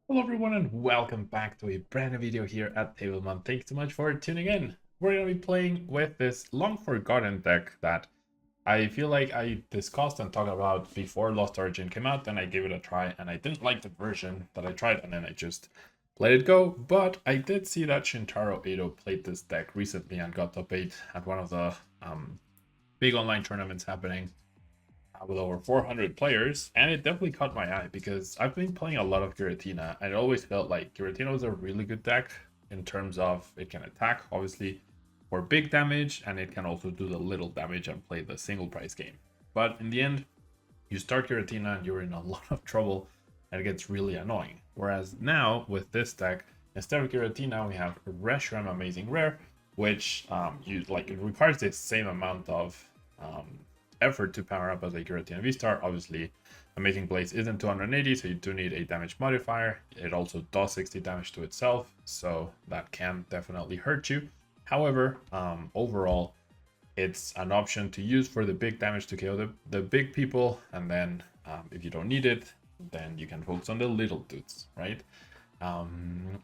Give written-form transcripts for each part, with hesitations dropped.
Hello everyone and welcome back to a brand new video here at Tablemon. Thanks so much for tuning in. We're going to be playing with this long forgotten deck that I feel like I discussed and talked about before Lost Origin came out, and I gave it a try and I didn't like the version that I tried and then I just let it go. But I did see that Shintaro 80 played this deck recently and got top 8 at one of the big online tournaments happening with over 400 players, and it definitely caught my eye because I've been playing a lot of Giratina, and it always felt like Giratina was a really good deck in terms of it can attack, obviously, for big damage, and it can also do the little damage and play the single price game. But in the end, you start Giratina and you're in a lot of trouble, and it gets really annoying. Whereas now, with this deck, instead of Giratina, we have Reshiram Amazing Rare, which it requires the same amount of effort to power up as a Giratina V-Star. Obviously, Amazing Blaze isn't 280, so you do need a damage modifier. It also does 60 damage to itself, so that can definitely hurt you. However, overall, it's an option to use for the big damage to KO the big people, and then if you don't need it, then you can focus on the little dudes, right?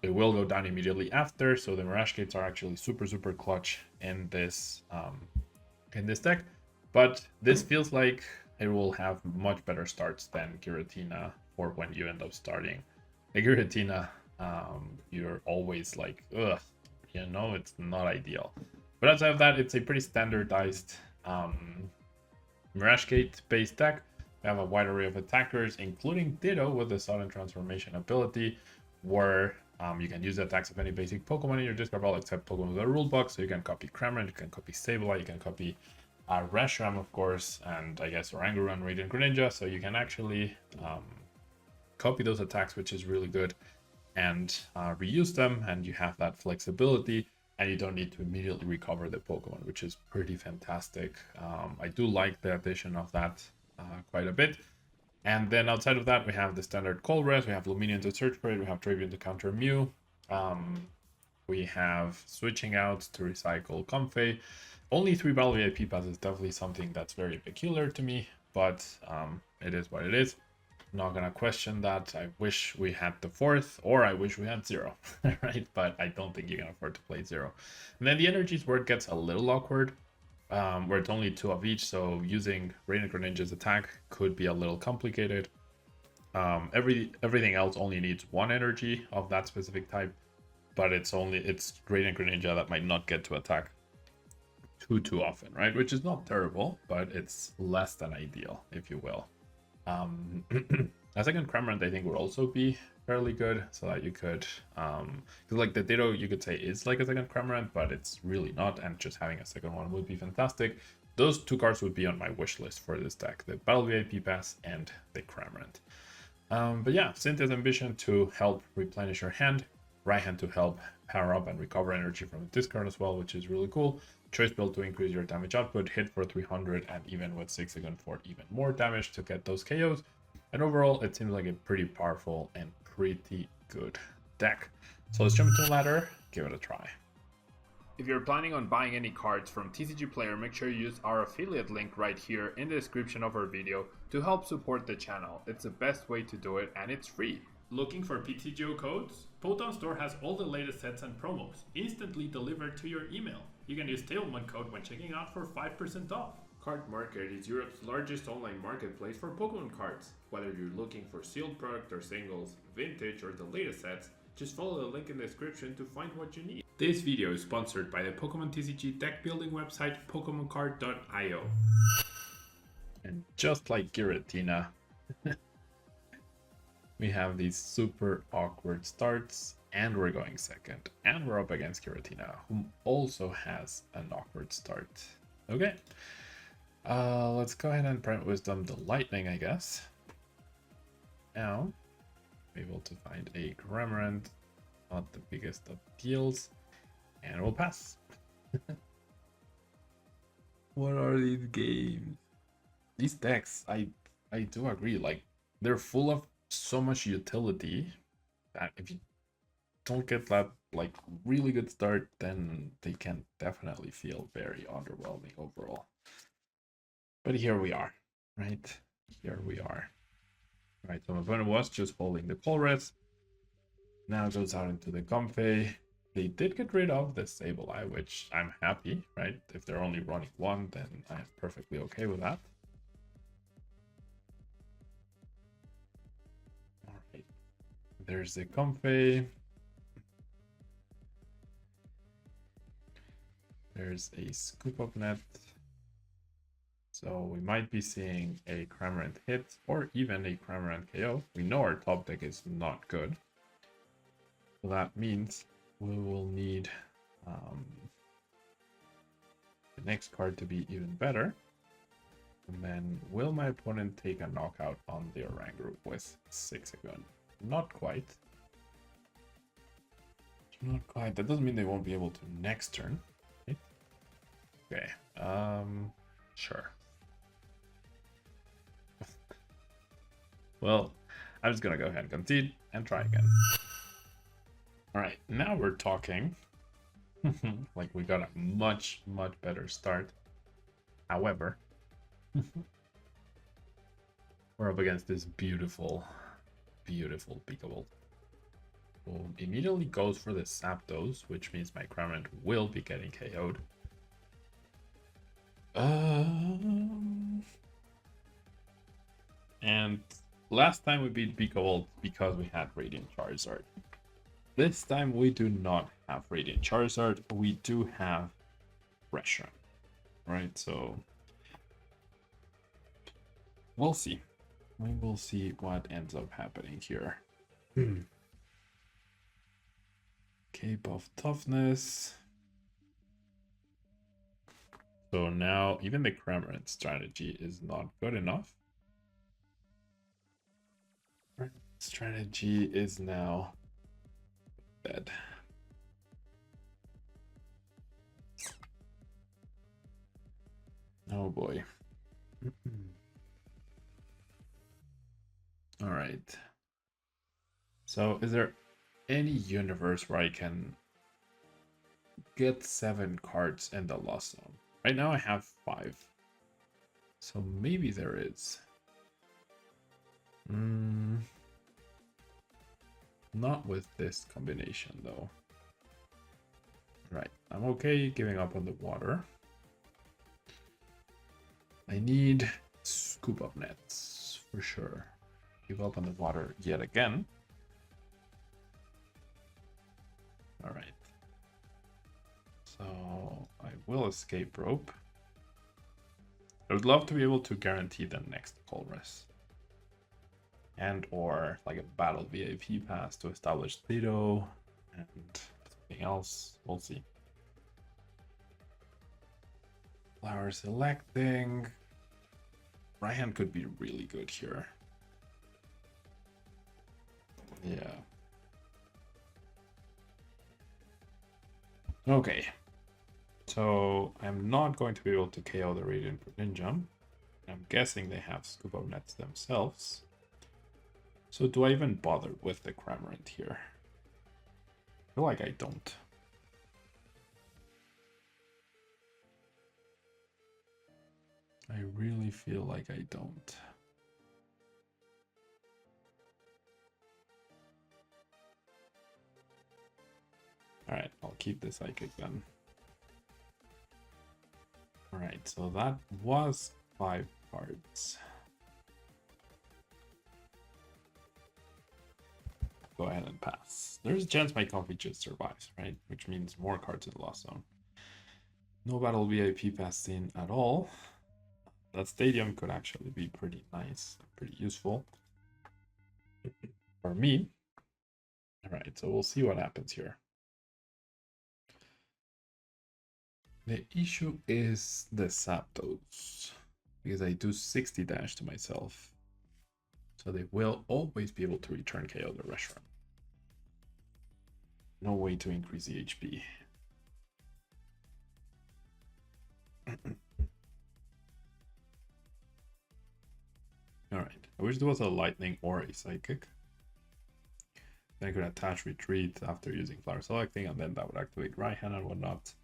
It will go down immediately after, so the Mirage Gates are actually super clutch in this deck. But this feels like it will have much better starts than Giratina for when you end up starting. The Giratina, you're always like, ugh, it's not ideal. But outside of that, it's a pretty standardized Mirage Gate based deck. We have a wide array of attackers, including Ditto with the sudden transformation ability, where you can use the attacks of any basic Pokemon in your discard pile except Pokemon with a rule box. So you can copy Cramorant, you can copy Sableye, you can copy Reshiram, of course, and I guess Oranguru, Radiant Greninja. So you can actually copy those attacks, which is really good, and reuse them, and you have that flexibility, and you don't need to immediately recover the Pokemon, which is pretty fantastic. I do like the addition of that quite a bit. And then outside of that, we have the standard Colress, we have Luminion to search for it, we have Dravion to counter Mew, we have switching out to recycle Comfey. Only 3 battle VIP pass is definitely something that's very peculiar to me, but it is what it is. Not gonna question that. I wish we had the 4th, or I wish we had 0, right? But I don't think you can afford to play 0. And then the energies where it gets a little awkward, where it's only 2 of each, so using Radiant Greninja's attack could be a little complicated. Everything else only needs 1 energy of that specific type, but it's Radiant Greninja that might not get to attack too often, right? Which is not terrible, but it's less than ideal, if you will. A second Cramorant I think would also be fairly good, so that you could because like the Ditto you could say is like a second Cramorant, but it's really not, and just having a second one would be fantastic. Those 2 cards would be on my wish list for this deck: the Battle VIP Pass and the Cramorant. But yeah, Cynthia's Ambition to help replenish your hand, right hand to help power up and recover energy from the discard as well, which is really cool. Choice Build to increase your damage output, hit for 300, and even with 6 again for even more damage to get those KOs. And overall, it seems like a pretty powerful and pretty good deck. So let's jump into the ladder, give it a try. If you're planning on buying any cards from TCG Player, make sure you use our affiliate link right here in the description of our video to help support the channel. It's the best way to do it, and it's free. Looking for PTGO codes? Potown Store has all the latest sets and promos, instantly delivered to your email. You can use Tablemon code when checking out for 5% off. Card Market is Europe's largest online marketplace for Pokemon cards. Whether you're looking for sealed product or singles, vintage or the latest sets, just follow the link in the description to find what you need. This video is sponsored by the Pokemon TCG deck building website PokemonCard.io. And just like Giratina, we have these super awkward starts, and we're going second. And we're up against Giratina, who also has an awkward start. Okay. Let's go ahead and Prime Wisdom the Lightning, I guess. Now, able to find a Cramorant, not the biggest of deals, and we'll pass. What are these games? These decks, I do agree, like, they're full of so much utility that if you don't get that like really good start, then they can definitely feel very underwhelming overall. But here we are, right? Here we are. Right, so my opponent was just holding the Colress. Now goes out into the Comfey. They did get rid of the Sableye, which I'm happy, right? If they're only running one, then I'm perfectly okay with that. All right. There's the Comfey. There's a Scoop Up Net. So we might be seeing a Cramorant hit or even a Cramorant KO. We know our top deck is not good. So that means we will need the next card to be even better. And then will my opponent take a knockout on the Oranguru with 6 again? Not quite. Not quite. That doesn't mean they won't be able to next turn. Right? Okay. Sure. Well, I'm just gonna go ahead and concede and try again. Alright, now we're talking. Like we got a much better start. However, we're up against this beautiful Pokeball. So immediately goes for the Zapdos, which means my Cramorant will be getting KO'd. And last time we beat Pokeball because we had Radiant Charizard. This time we do not have Radiant Charizard, we do have Reshiram. Right, so we'll see. We will see what ends up happening here. Cape of Toughness. So now even the Cramorant strategy is not good enough. Strategy is now dead. Oh boy. All right. So is there any universe where I can get 7 cards in the Lost Zone? Right now I have 5. So maybe there is. Not with this combination though. Right, I'm okay giving up on the water. I need Scoop Up Nets for sure. Give up on the water yet again. All right. So I will escape rope. I would love to be able to guarantee the next Colress. And or like a battle VIP pass to establish Thedo and something else. We'll see. Flower selecting. Raihan could be really good here. Yeah. Okay. So I'm not going to be able to KO the Radiant Ninja. I'm guessing they have Scoop Up Nets themselves. So do I even bother with the Cramorant here? I feel like I don't. I really feel like I don't. Alright, I'll keep the Psychic then. Alright, so that was 5 cards. Go ahead and pass. There's a chance my Comfey just survives, right? Which means more cards in the Lost Zone. No battle VIP passed in at all. That stadium could actually be pretty nice, pretty useful for me. Alright, so we'll see what happens here. The issue is the Zapdos, because I do 60 damage to myself. So they will always be able to return KO the Reshiram. No way to increase the HP. Alright, I wish there was a Lightning or a Psychic. Then I could attach Retreat after using Flower Selecting, and then that would activate Raihan and whatnot.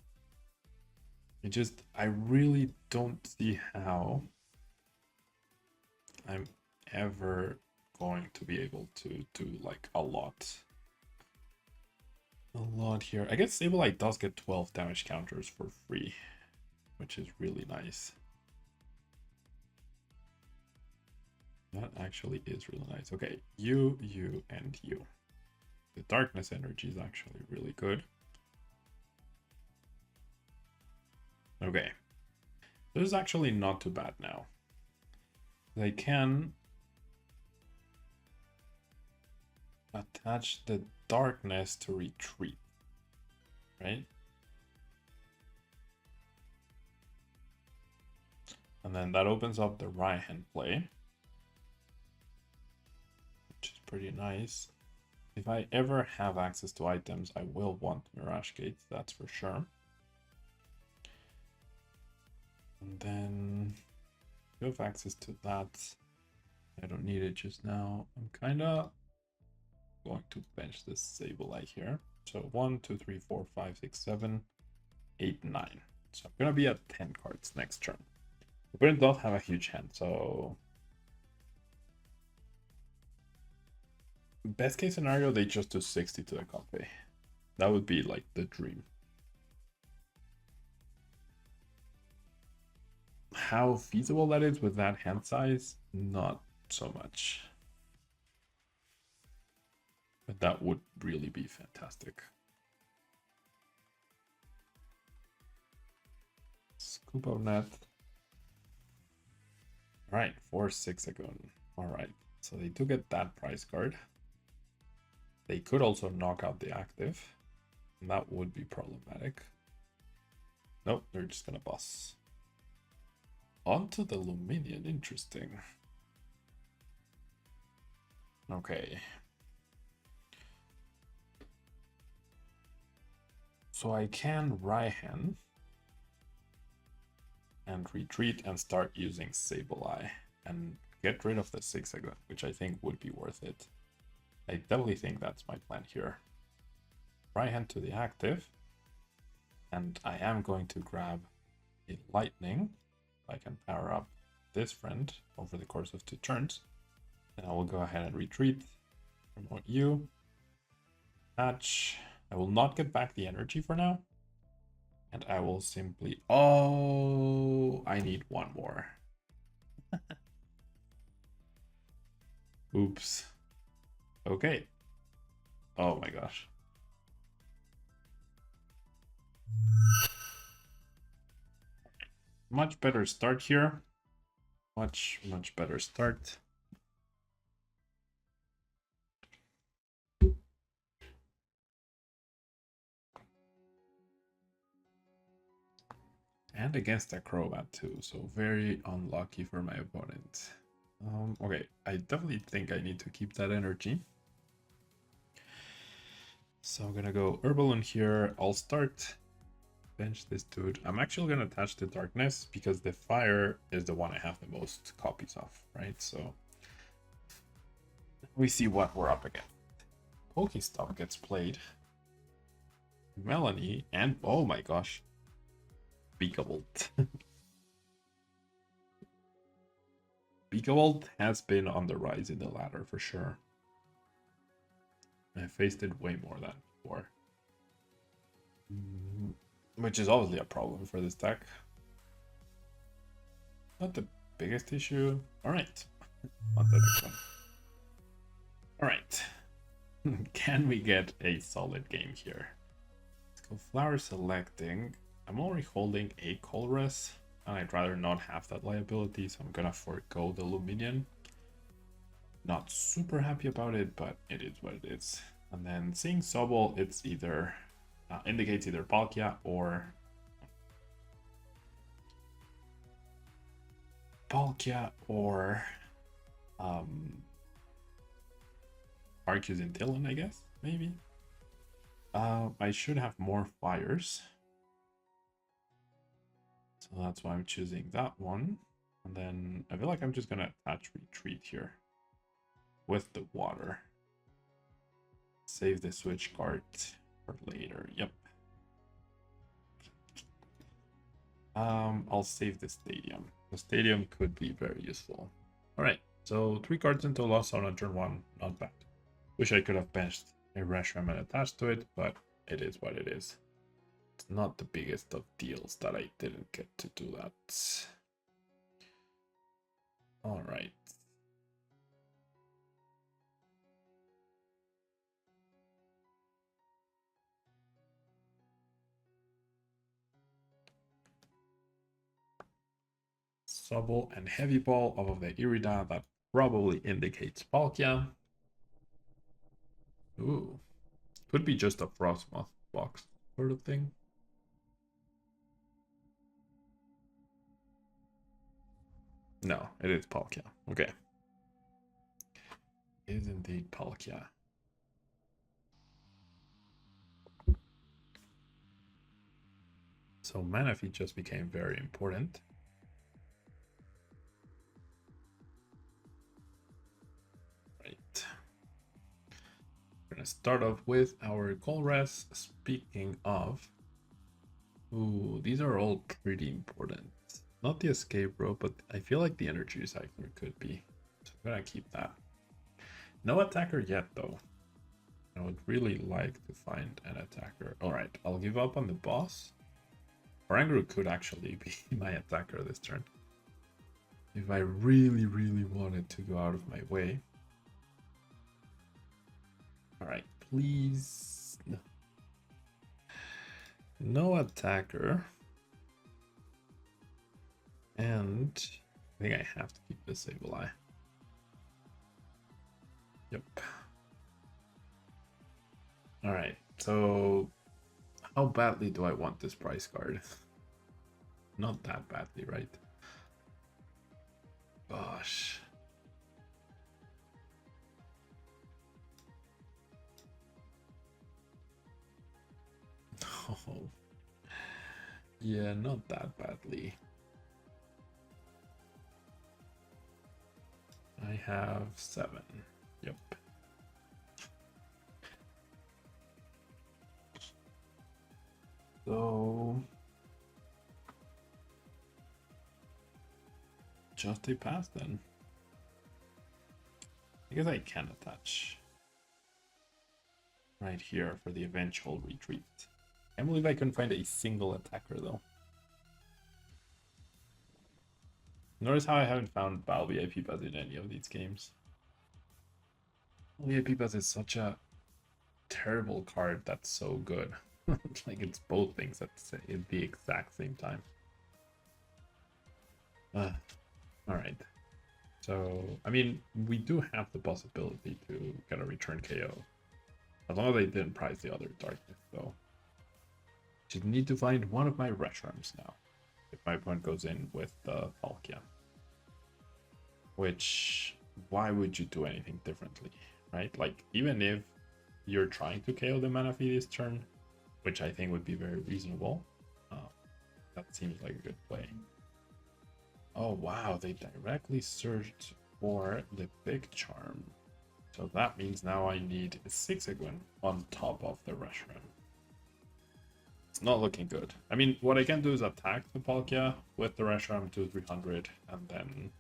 I really don't see how I'm ever going to be able to do like a lot a lot here. I guess Sableye does get 12 damage counters for free, which is really nice. That actually is really nice. Okay, you, and you. The darkness energy is actually really good. Okay. This is actually not too bad now. They can attach the darkness to retreat, right? And then that opens up the right hand play, which is pretty nice. If I ever have access to items, I will want Mirage Gates, that's for sure. And then you have access to that. I don't need it just now. I'm kind of going to bench this Sableye here. So 1, 2, 3, 4, 5, 6, 7, 8, 9. So I'm going to be at 10 cards next turn. The opponent does have a huge hand, so best case scenario, they just do 60 to the copy. That would be like the dream. How feasible that is with that hand size, not so much. But that would really be fantastic. Scoop of net. Alright, 4-6 again. Alright, so they do get that prize card. They could also knock out the active. And that would be problematic. Nope, they're just gonna boss. Onto the Luminion, interesting. Okay. So I can Raihan and retreat and start using Sableye and get rid of the 6-again, which I think would be worth it. I definitely think that's my plan here. Raihan to the active, and I am going to grab a lightning. I can power up this friend over the course of 2 turns. Then I will go ahead and retreat, promote you, patch. I will not get back the energy for now. And I will simply... Oh, I need one more. Oops. Okay. Oh my gosh. Much better start here. Much better start. And against a Crobat too, so very unlucky for my opponent. Okay, I definitely think I need to keep that energy. So I'm gonna go Herbaloon here. I'll start bench this dude. I'm actually gonna attach the darkness because the fire is the one I have the most copies of, right? So we see what we're up against. Pokestop gets played. Melanie and oh my gosh. Beakavolt. Beakavolt has been on the rise in the ladder for sure. I faced it way more than before. Which is obviously a problem for this deck. Not the biggest issue. Alright. On the next one. Alright. Can we get a solid game here? Let's go flower selecting. I'm already holding a Colress, and I'd rather not have that liability, so I'm gonna forego the Luminion. Not super happy about it, but it is what it is. And then seeing Sobol, it's either indicates either Palkia or Arceus in Tillon, I guess, maybe. I should have more fires. So that's why I'm choosing that one. And then I feel like I'm just gonna attach retreat here with the water. Save the switch card for later. Yep. I'll save the stadium. The stadium could be very useful. Alright, so 3 cards into Lost Zone on turn 1. Not bad. Wish I could have benched a Reshiram and attached to it, but it is what it is. It's not the biggest of deals that I didn't get to do that. All right. Subble and Heavy Ball off of the Irida. That probably indicates Palkia. Ooh. Could be just a Frostmoth box sort of thing. No, it is Palkia. Okay. It is indeed Palkia. So Manaphy just became very important. Right. We're gonna start off with our Colress. Speaking of, ooh, these are all pretty important. Not the escape rope, but I feel like the energy recycler could be. So I'm gonna keep that. No attacker yet, though. I would really like to find an attacker. All right, I'll give up on the boss. Oranguru could actually be my attacker this turn. If I really, really wanted to go out of my way. All right, please. No attacker. And I think I have to keep this Sableye. Yep. All right, so how badly do I want this price card? Not that badly, right? Gosh. Oh. Yeah, not that badly. I have 7. Yep. So just a pass then. I guess I can attach right here for the eventual retreat. I can't believe I couldn't find a single attacker though. Notice how I haven't found Battle VIP Buzz in any of these games. VIP Buzz is such a terrible card that's so good. Like it's both things at the exact same time. Alright. So, I mean, we do have the possibility to get a return KO. As long as I didn't prize the other darkness, though. Just need to find one of my Reshirams now. If my opponent goes in with the Palkia. Which, why would you do anything differently, right? Like, even if you're trying to KO the Manaphy this turn, which I think would be very reasonable, that seems like a good play. Oh wow, they directly searched for the Big Charm. So that means now I need a 6-Iguan on top of the Reshiram. It's not looking good. I mean, what I can do is attack the Palkia with the Reshiram to 300 and then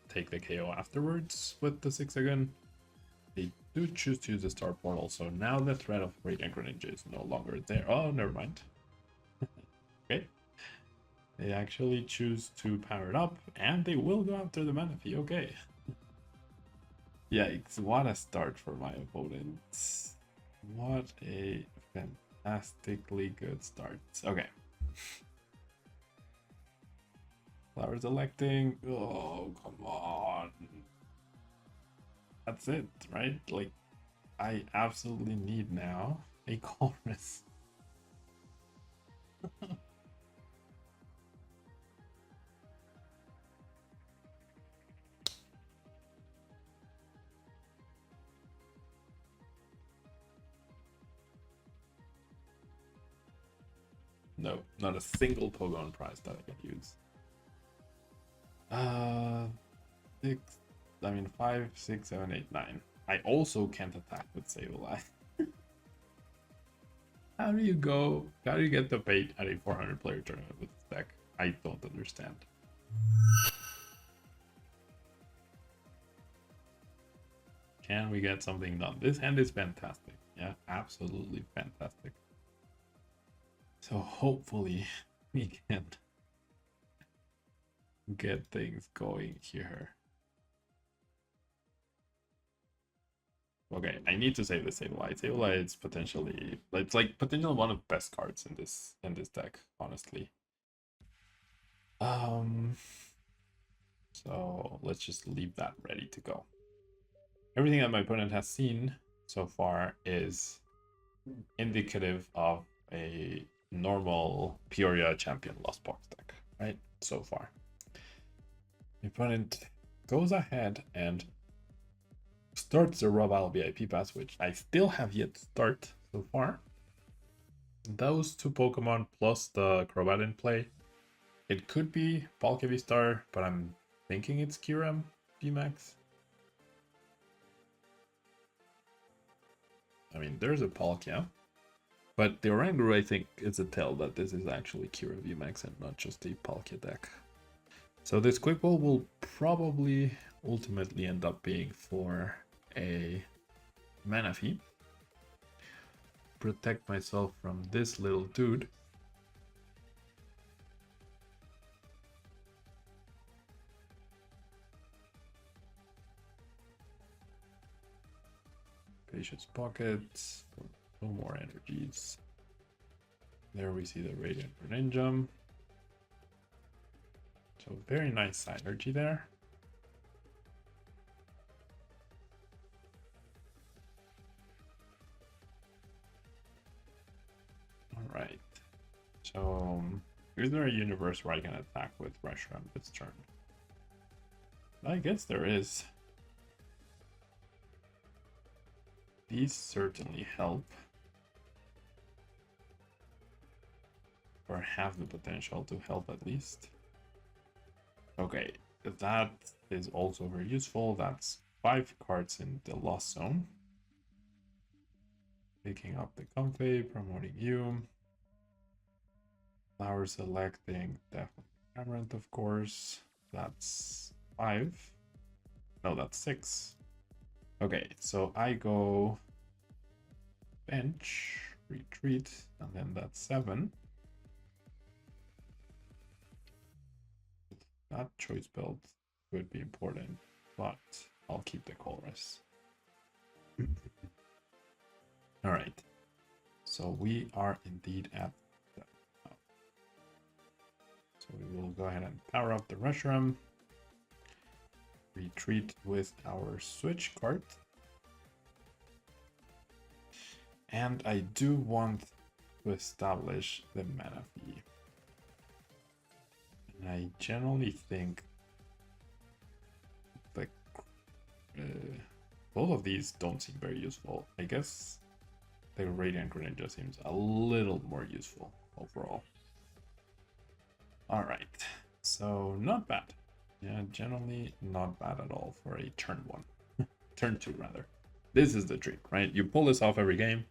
take the KO afterwards with the 6-Iguan. They do choose to use the Star Portal, so now the threat of Radiant Greninja is no longer there. Oh, never mind. Okay. They actually choose to power it up, and they will go after the Manaphy. Okay. Yikes, what a start for my opponents. What a fantastically good start. Okay. Flowers electing. Oh, come on. That's it, right? Like, I absolutely need now a chorus. No, not a single Pokemon prize that I can use. 5, 6, 7, 8, 9. I also can't attack with Sableye. How do you go? How do you get the bait at a 400-player tournament with this deck? I don't understand. Can we get something done? This hand is fantastic. absolutely fantastic. So hopefully we can get things going here. Okay, I need to save the Sableye. Sableye is potentially, it's like potentially one of the best cards in this deck, honestly. So let's just leave that ready to go. Everything that my opponent has seen so far is indicative of a normal Peoria champion Lost Box deck, right? So far. The opponent goes ahead and starts the Roval VIP pass, which I still have yet to start so far. Those two Pokemon plus the Crobat in play. It could be Palkia Star, but I'm thinking it's Kyurem VMAX. I mean, there's a Palkia, but the Oranguru, I think, is a tell that this is actually Kyurem VMAX and not just a Palkia deck. So this Quick Ball will probably ultimately end up being for a Manaphy. Protect myself from this little dude. Patience Pocket. No more energies. There we see the Radiant Greninja. So very nice synergy there. Alright. So is there a universe where I can attack with Reshiram this turn? I guess there is. These certainly help. Or have the potential to help at least. Okay, that is also very useful. That's 5 cards in the lost zone. Picking up the Comfey, promoting you. Flower selecting, definitely Amaranth, of course. That's 5. No, that's 6. Okay, so I go bench, retreat, and then that's 7. That choice build would be important, but I'll keep the Colress. All right, so we are indeed at that. So we will go ahead and power up the Reshiram. Retreat with our switch card. And I do want to establish the Manaphy. And I generally think like both of these don't seem very useful. I guess the Radiant Greninja seems a little more useful overall. Alright, so not bad. Yeah, generally not bad at all for a turn 1. Turn 2 rather. This is the trick, right? You pull this off every game,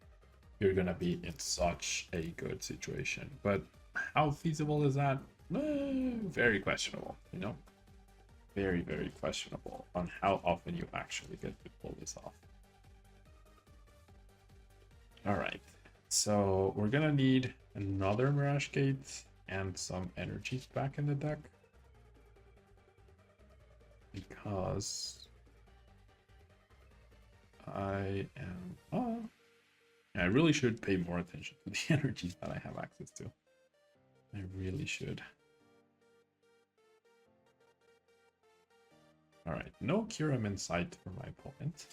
you're gonna be in such a good situation. But how feasible is that? Very questionable, you know? Very, very questionable on how often you actually get to pull this off. Alright, so we're gonna need another Mirage Gate and some energies back in the deck. Because I am... I really should pay more attention to the energies that I have access to. I really should. Alright, no Kyurem in sight for my opponent.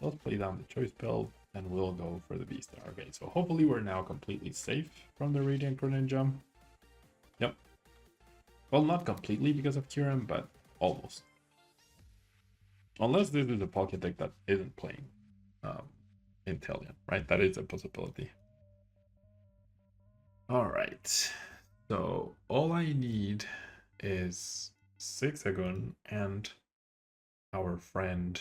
Let's play down the choice build and we'll go for the V-Star. Okay, so hopefully we're now completely safe from the Radiant Greninja. Yep. Well, not completely because of Kyurem, but almost. Unless this is a Palkia deck that isn't playing Inteleon, right? That is a possibility. Alright, so all I need is Zigzagoon and our friend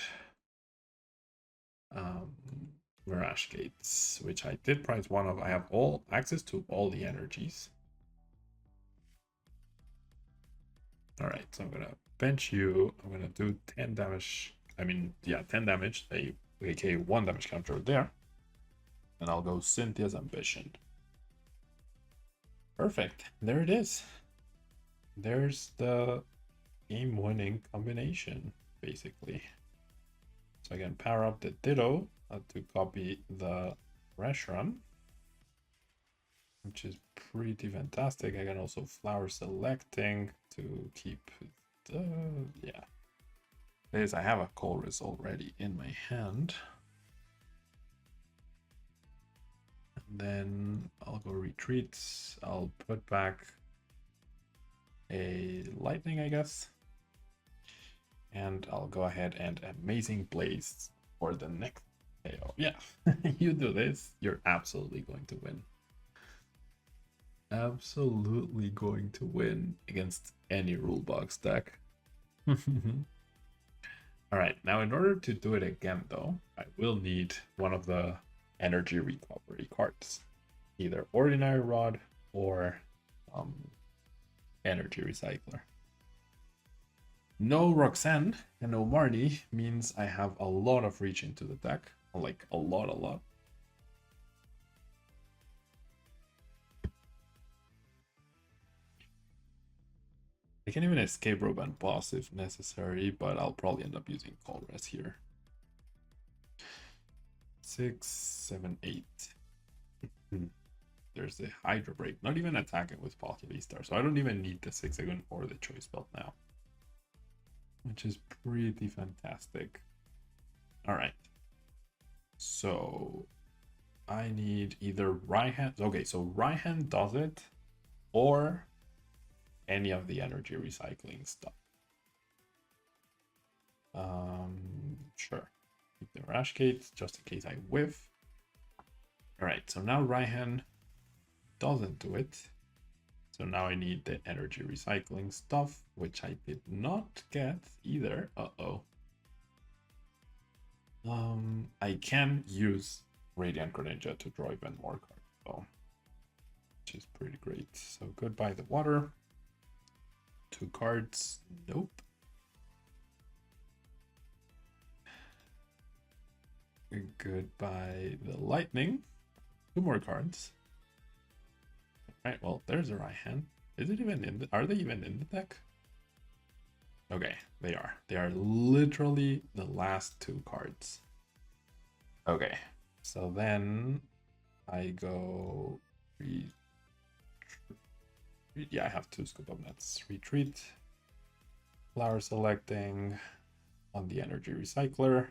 Mirage Gates, which I did price one of. I have all access to all the energies. Alright, so I'm gonna bench you. I'm gonna do 10 damage. I mean, yeah, 10 damage. Aka 1 damage counter there. And I'll go Cynthia's Ambition. Perfect. There it is. There's the game-winning combination, basically. So I can power up the Ditto to copy the Reshiram, which is pretty fantastic. I can also flower selecting to keep the, yeah. This, I have a Colress already in my hand. And then I'll go retreats. I'll put back a lightning, I guess. And I'll go ahead and Amazing Blaze for the next KO. Yeah, you do this, you're absolutely going to win. Absolutely going to win against any rule box deck. Alright, now in order to do it again though, I will need one of the energy recovery cards. Either Ordinary Rod or Energy Recycler. No Roxanne and no Marnie means I have a lot of reach into the deck. Like a lot. I can even escape rope and boss if necessary, but I'll probably end up using Colress here. 6, 7, 8. There's the Hydro Break. Not even attacking with Star, so I don't even need the 6-second or the choice belt now, which is pretty fantastic. All right, so I need either right hand. Okay, so right hand does it, or any of the energy recycling stuff. Sure. Keep the Rash Gate just in case I whiff. All right, so now right hand doesn't do it. So now I need the energy recycling stuff, which I did not get either. I can use Radiant Greninja to draw even more cards, though, which is pretty great. So goodbye the water. 2 cards. Nope. Goodbye the lightning. 2 more cards. Alright, well, there's a right hand. Is it even in the, are they even in the deck? Okay, they are. They are literally the last 2 cards. Okay, so then I go yeah, I have 2 scoop up nets. Retreat, flower selecting on the energy recycler.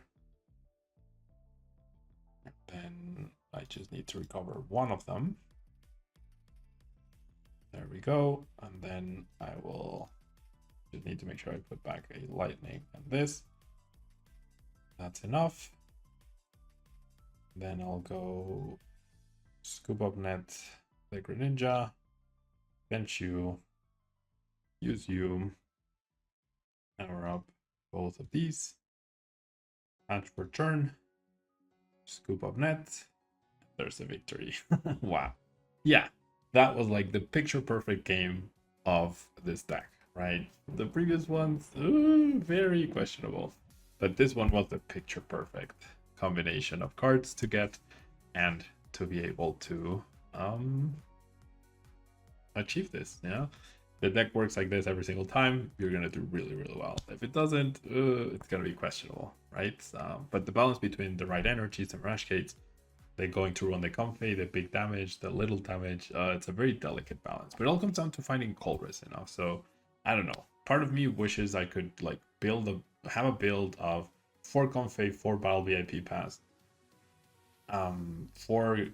Then I just need to recover one of them. There we go. And then I will just need to make sure I put back a lightning and this. That's enough. Then I'll go scoop up net the Greninja, bench you, use you, power up both of these, punch per turn, scoop up net. There's a victory. Wow. Yeah, that was like the picture perfect game of this deck, right? The previous ones, very questionable, but this one was the picture perfect combination of cards to get and to be able to achieve this. Yeah, the deck works like this every single time, you're gonna do really well. If it doesn't, it's gonna be questionable, right? But the balance between the right energies and Rash Gates, they're going to run the comfy, the big damage, the little damage, it's a very delicate balance, but it all comes down to finding Colress, you know. So I don't know, part of me wishes I could like have a build of 4 comfy, 4 battle VIP pass, 4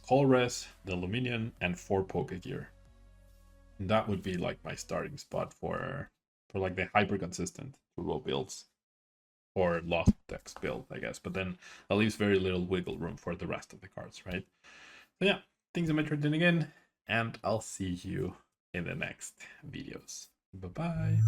Colress, the Luminion, and 4 Pokegear. That would be like my starting spot for like the hyper consistent turbo builds or lost decks build, I guess. But then that leaves very little wiggle room for the rest of the cards, right? So yeah, thanks so much for tuning in, and I'll see you in the next videos. Bye bye.